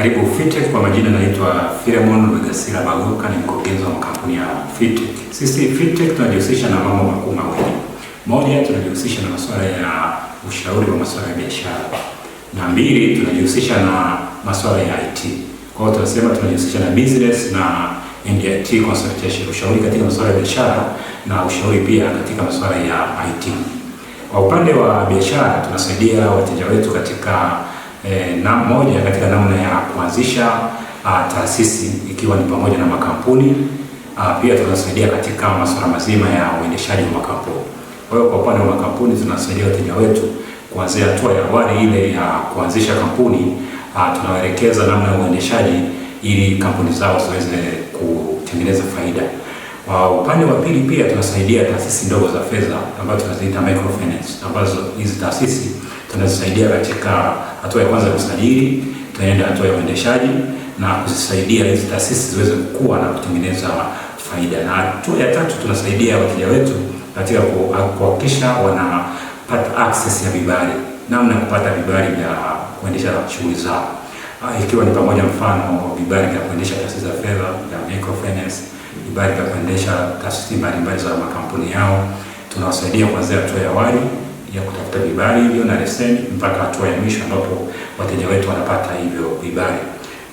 Karibu Fitech. Kwa majina naitwa Philemon Rwegasira Bagoka, ni mkurugenzi wa kampuni ya Fitech. Sisi Fitech tunajihusisha na mambo makuu mawili. Moja, tunajihusisha na masuala ya ushauri wa masuala ya biashara. Na mbili, tunajihusisha na masuala ya IT. Kwa hiyo tunasema tunajihusisha na business na IT consultation, ushauri katika masuala ya biashara na ushauri pia katika masuala ya IT. Kwa upande wa biashara tunasaidia wateja wetu katika moja katika namna ya kuanzisha taasisi ikiwa ni pamoja na makampuni. Pia tunasaidia katika masuala mazima ya uendeshaji wa makampuni. Kwa hiyo kwa upande wa makampuni tunasaidia wateja wetu kuanzia hatua ya awali ile ya kuanzisha kampuni, tunawaelekeza namna ya uendeshaji ili kampuni zao ziweze kutengeneza faida. Kwa upande wa pili pia tunasaidia taasisi ndogo za fedha ambazo tunaziita microfinance, ambazo hizi taasisi tunazisaidia katika hatua ya kwanza ya usajili, tunaenda hatua ya uendeshaji na kuzisaidia hizi taasisi ziweze kukua na kutengeneza faida. Na hatua ya tatu tunasaidia wateja wetu katika kuhakikisha wanapata access ya vibali, namna ya kupata vibali vya kuendesha shughuli zao, ikiwa ni pamoja mfano vibali vya kuendesha taasisi za fedha ya microfinance, vibali vya kuendesha taasisi mbalimbali za makampuni yao. Tunawasaidia kuanzia hatua ya awali ya kutafuta vibali hivyo na leseni mpaka hatua ya mwisho ambapo wateja wetu wanapata hivyo vibali.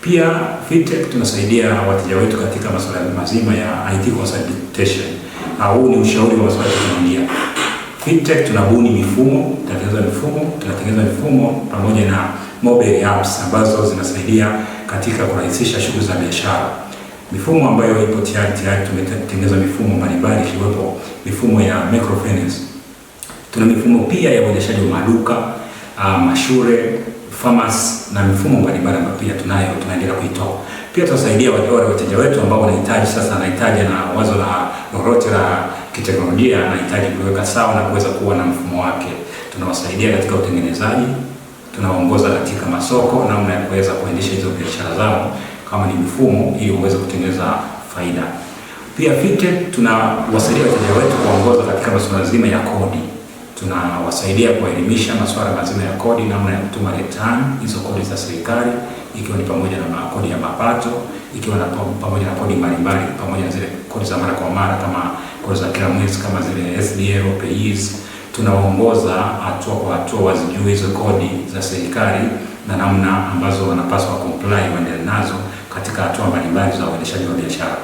Pia Fitech tunasaidia wateja wetu katika masuala mazima ya IT consultation. Huu ni ushauri wa masuala ya teknolojia. Fitech tunabuni mifumo, tunatengeneza mifumo pamoja na mobile apps ambazo zinasaidia katika kurahisisha shughuli za biashara. Mifumo ambayo ipo tayari tumetengeneza mifumo mbalimbali, ikiwepo mifumo ya microfinance. Tuna mifumo pia ya uendeshaji wa maduka, mashule, pharmacy na mifumo mbalimbali ambayo pia tunaendelea kuitoa. Pia tunasaidia wale wateja wetu ambao wanahitaji na wazo la lolote la kiteknolojia, anahitaji kuweka sawa na kuweza kuwa na mfumo wake. Tunawasaidia katika utengenezaji, tunawaongoza katika masoko, namna ya kuweza kuendesha hizo biashara zao kama ni mifumo ili uweze kutengeneza faida. Pia Fitech tunawasaidia wateja wetu kuongoza katika masuala mazima ya kodi. Tunawasaidia kuelimisha masuala mazima ya kodi, namna ya kutuma return, hizo kodi za serikali, ikiwa ni pamoja na kodi ya mapato, ikiwa na pamoja na kodi mbalimbali, pamoja na zile kodi za mara kwa mara kama kodi za kila mwezi kama zile SDL, PAYS. Tunawaongoza hatua kwa hatua wazijue hizo kodi za serikali na namna ambazo wanapaswa comply waendelee nazo katika hatua mbalimbali za uendeshaji wa biashara.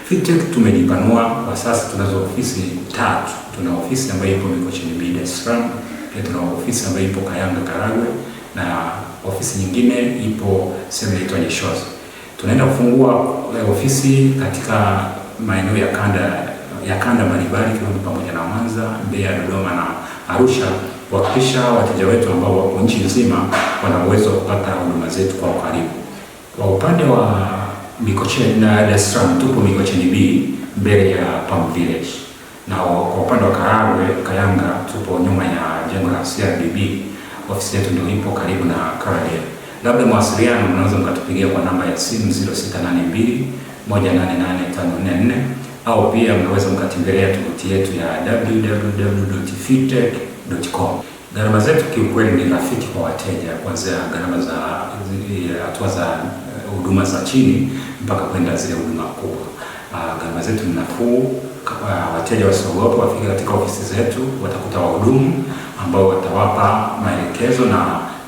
Fitech tumejipanua kwa sasa, tunazo ofisi 3. Tuna ofisi ambayo ipo Mikocheni B, Dar es Salaam. Pia tuna ofisi ambayo ipo Kayanga, Karagwe, na ofisi nyingine ipo sehemu inaitwa Jeshoza. Tunaenda kufungua ofisi katika maeneo ya kanda mbalimbali ikiwa ni pamoja na Mwanza, Mbeya, Dodoma na Arusha, kuhakikisha wateja wetu ambao wako nchi nzima wana uwezo wa kupata huduma zetu kwa ukaribu. Kwa upande wa Mikocheni na Dar es Salaam tupo Mikocheni B mbele ya Palm Village. Na kwa upande wa Karagwe, Kayanga tupo nyuma ya jengo la CRDB. Ofisi yetu ndio ipo karibu na Karadea. Labda mawasiliano mnaweza mkatupigia kwa namba ya simu 0682 188544 au pia mnaweza mkatembelea tovuti yetu ya www.fitech.com. Gharama zetu kiukweli ni rafiki kwa wateja, kuanzia gharama za hatua za huduma za chini mpaka kwenda zile huduma kubwa. Gharama zetu ni nafuu. Wateja wasiogope, wafike katika ofisi zetu, watakuta wahudumu ambao watawapa maelekezo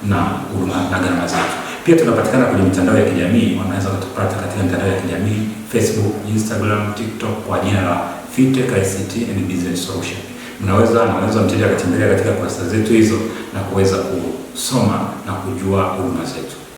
na huduma na gharama zetu. Pia tunapatikana kwenye mitandao ya kijamii, wanaweza kutupata katika mitandao ya kijamii Facebook, Instagram, TikTok kwa jina la Fitech ICT and Business Solution. Naweza mteja akatembelea katika kurasa zetu hizo na kuweza kusoma na kujua huduma zetu.